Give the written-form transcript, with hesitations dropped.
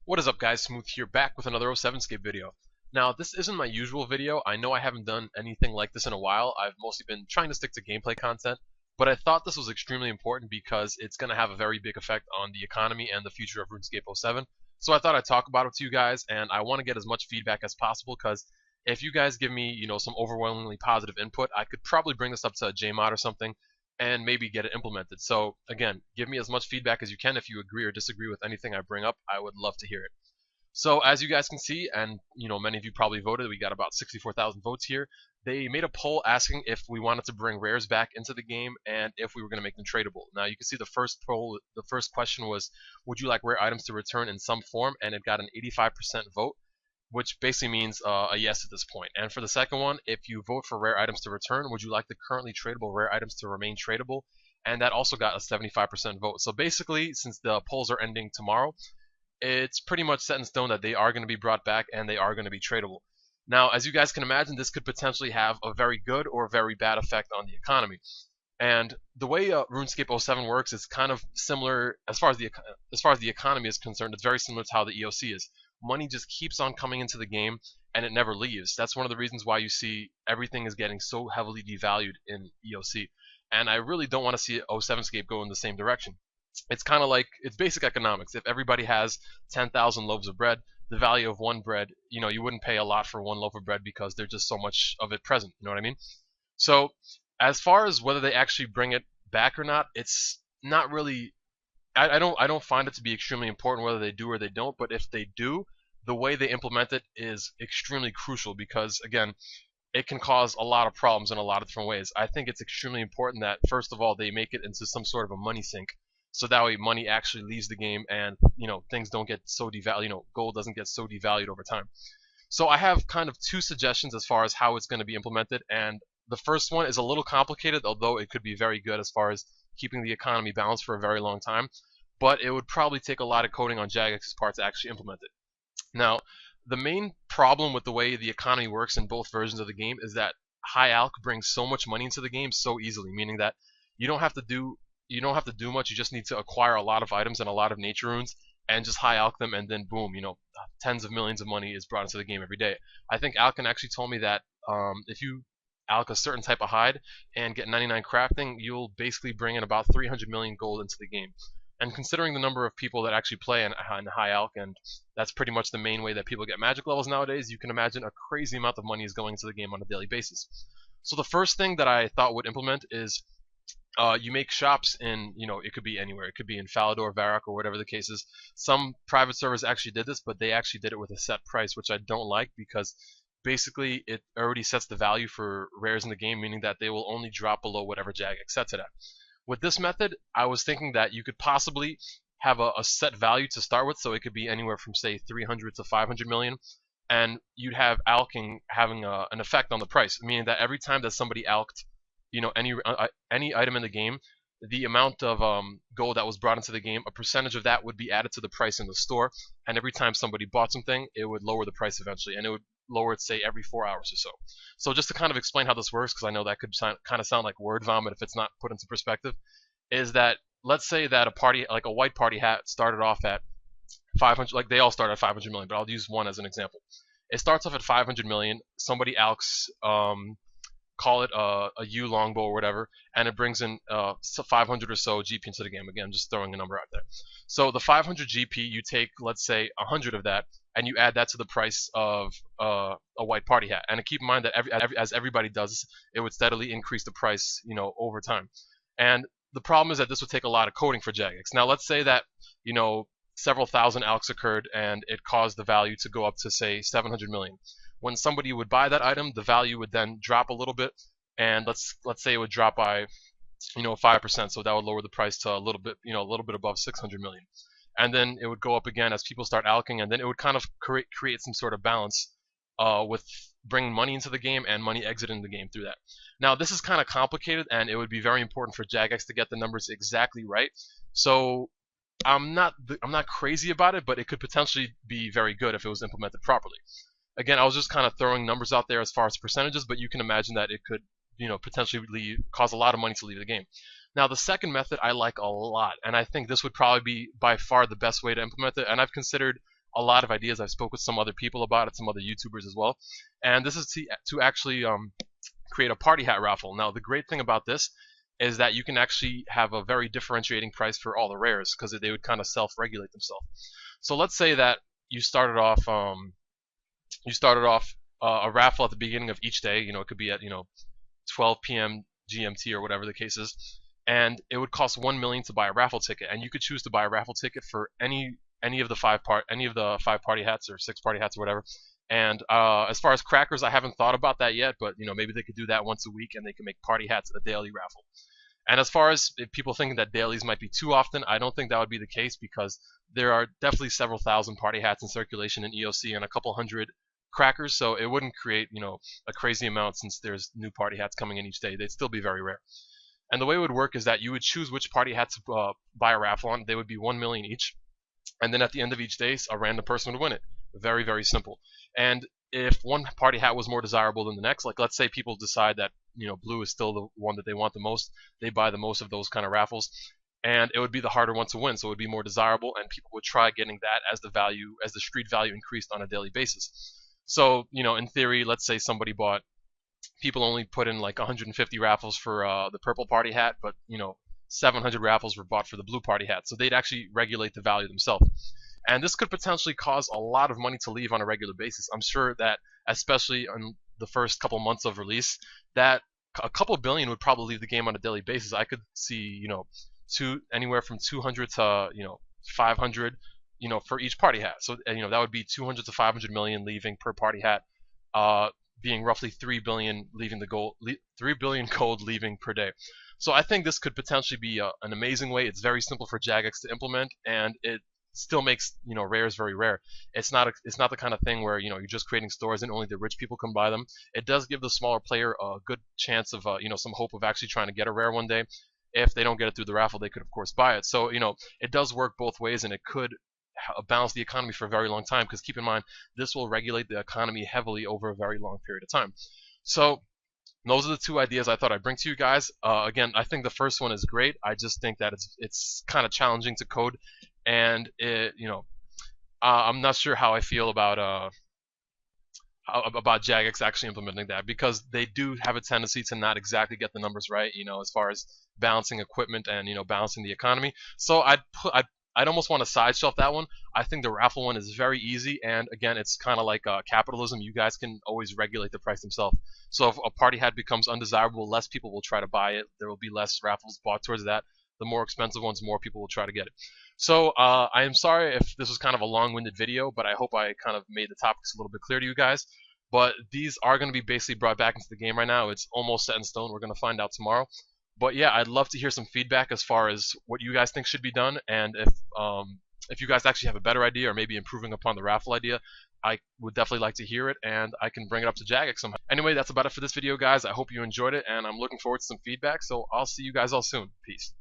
What is up, guys? Smooth here, back with another Runescape video. Now, this isn't my usual video. I know I haven't done anything like this in a while. I've mostly been trying to stick to gameplay content, but I thought this was extremely important because it's going to have a very big effect on the economy and the future of Runescape 07. So I thought I'd talk about it to you guys, and I want to get as much feedback as possible because if you guys give me, some overwhelmingly positive input, I could probably bring this up to a JMod or something and maybe get it implemented. So again, give me as much feedback as you can. If you agree or disagree with anything I bring up, I would love to hear it. So as you guys can see, and many of you probably voted, we got about 64,000 votes here. They made a poll asking if we wanted to bring rares back into the game and if we were going to make them tradable. Now you can see the first poll, the first question was, would you like rare items to return in some form? And it got an 85% vote, which basically means a yes at this point. And for the second one, if you vote for rare items to return, would you like the currently tradable rare items to remain tradable? And that also got a 75% vote. So basically, since the polls are ending tomorrow, it's pretty much set in stone that they are going to be brought back and they are going to be tradable. Now, as you guys can imagine, this could potentially have a very good or very bad effect on the economy. And the way RuneScape 07 works is kind of similar as far as the economy is concerned. It's very similar to how the EOC is. Money just keeps on coming into the game and it never leaves. That's one of the reasons why you see everything is getting so heavily devalued in EOC. And I really don't want to see 07scape go in the same direction. It's kind of like, it's basic economics. If everybody has 10,000 loaves of bread, the value of one bread, you wouldn't pay a lot for one loaf of bread because there's just so much of it present. You know what I mean? So as far as whether they actually bring it back or not, it's not really. I don't find it to be extremely important whether they do or they don't. But if they do, the way they implement it is extremely crucial because again, it can cause a lot of problems in a lot of different ways. I think it's extremely important that first of all they make it into some sort of a money sink. So that way money actually leaves the game and things don't get so devalued, gold doesn't get so devalued over time. So I have kind of two suggestions as far as how it's going to be implemented, and the first one is a little complicated, although it could be very good as far as keeping the economy balanced for a very long time, but it would probably take a lot of coding on Jagex's part to actually implement it. Now, the main problem with the way the economy works in both versions of the game is that high alch brings so much money into the game so easily, meaning that you don't have to do much. You just need to acquire a lot of items and a lot of nature runes and just high alch them, and then boom, tens of millions of money is brought into the game every day. I think Alkin actually told me that if you alch a certain type of hide and get 99 crafting, you'll basically bring in about 300 million gold into the game. And considering the number of people that actually play in high alch, and that's pretty much the main way that people get magic levels nowadays, you can imagine a crazy amount of money is going into the game on a daily basis. So the first thing that I thought would implement is you make shops in, it could be anywhere. It could be in Falador, Varrock, or whatever the case is. Some private servers actually did this, but they actually did it with a set price, which I don't like because basically it already sets the value for rares in the game, meaning that they will only drop below whatever Jagex sets it at. With this method, I was thinking that you could possibly have a set value to start with, so it could be anywhere from say 300 to 500 million, and you'd have alching having an effect on the price, meaning that every time that somebody alched any item in the game, the amount of gold that was brought into the game, a percentage of that would be added to the price in the store, and every time somebody bought something, it would lower the price eventually, and it would lower it, say, every 4 hours or so. So just to kind of explain how this works, because I know that could kind of sound like word vomit if it's not put into perspective, is that let's say that a party, like a white party hat, started off at 500, like they all start at 500 million, but I'll use one as an example. It starts off at 500 million, somebody alchs, call it a U longbow or whatever, and it brings in 500 or so GP into the game. Again, just throwing a number out there. So the 500 GP, you take, let's say, 100 of that, and you add that to the price of a white party hat. And keep in mind that as everybody does, it would steadily increase the price, over time. And the problem is that this would take a lot of coding for Jagex. Now, let's say that, several thousand alchs occurred, and it caused the value to go up to, say, 700 million. When somebody would buy that item, the value would then drop a little bit, and let's say it would drop by 5%, so that would lower the price to a little bit above 600 million. And then it would go up again as people start alching, and then it would kind of create some sort of balance with bringing money into the game and money exiting the game through that. Now this is kind of complicated, and it would be very important for Jagex to get the numbers exactly right. So I'm not crazy about it, but it could potentially be very good if it was implemented properly. Again, I was just kind of throwing numbers out there as far as percentages, but you can imagine that it could, potentially cause a lot of money to leave the game. Now, the second method I like a lot, and I think this would probably be by far the best way to implement it, and I've considered a lot of ideas. I've spoke with some other people about it, some other YouTubers as well, and this is to actually create a party hat raffle. Now, the great thing about this is that you can actually have a very differentiating price for all the rares because they would kind of self-regulate themselves. So let's say that you started off a raffle at the beginning of each day. It could be at 12 p.m. GMT or whatever the case is, and it would cost 1 million to buy a raffle ticket, and you could choose to buy a raffle ticket for any of the five party hats or 6 party hats or whatever. And as far as crackers, I haven't thought about that yet, but maybe they could do that once a week, and they can make party hats a daily raffle. And as far as if people thinking that dailies might be too often, I don't think that would be the case, because there are definitely several thousand party hats in circulation in EOC and a couple hundred crackers, so it wouldn't create a crazy amount since there's new party hats coming in each day. They'd still be very rare. And the way it would work is that you would choose which party hats to buy a raffle on. They would be 1 million each, and then at the end of each day, a random person would win it. Very, very simple. And if one party hat was more desirable than the next, like let's say people decide that blue is still the one that they want the most, they buy the most of those kind of raffles, and it would be the harder one to win, so it would be more desirable, and people would try getting that as the street value increased on a daily basis. So in theory, let's say people only put in like 150 raffles for the purple party hat, but 700 raffles were bought for the blue party hat, so they'd actually regulate the value themselves. And this could potentially cause a lot of money to leave on a regular basis. I'm sure that, especially in the first couple months of release, that a couple billion would probably leave the game on a daily basis. I could see, anywhere from 200 to 500, for each party hat. So that would be 200 to 500 million leaving per party hat, being roughly 3 billion gold leaving per day. So I think this could potentially be an amazing way. It's very simple for Jagex to implement, and it still makes rares very rare. It's not the kind of thing where you're just creating stores and only the rich people can buy them. It does give the smaller player a good chance of some hope of actually trying to get a rare one day. If they don't get it through the raffle, they could of course buy it. So it does work both ways, and it could balance the economy for a very long time, because keep in mind, this will regulate the economy heavily over a very long period of time. So those are the two ideas I thought I'd bring to you guys. Again, I think the first one is great. I just think that it's kind of challenging to code, and I'm not sure how I feel about Jagex actually implementing that, because they do have a tendency to not exactly get the numbers right, as far as balancing equipment and balancing the economy. So I'd almost want to side shelf that one. I think the raffle one is very easy, and again, it's kind of like capitalism. You guys can always regulate the price themselves. So if a party hat becomes undesirable, less people will try to buy it. There will be less raffles bought towards that. The more expensive ones, more people will try to get it. So I am sorry if this was kind of a long-winded video, but I hope I kind of made the topics a little bit clear to you guys. But these are going to be basically brought back into the game right now. It's almost set in stone. We're going to find out tomorrow. But yeah, I'd love to hear some feedback as far as what you guys think should be done, and if you guys actually have a better idea or maybe improving upon the raffle idea, I would definitely like to hear it, and I can bring it up to Jagex somehow. Anyway, that's about it for this video, guys. I hope you enjoyed it, and I'm looking forward to some feedback, so I'll see you guys all soon. Peace.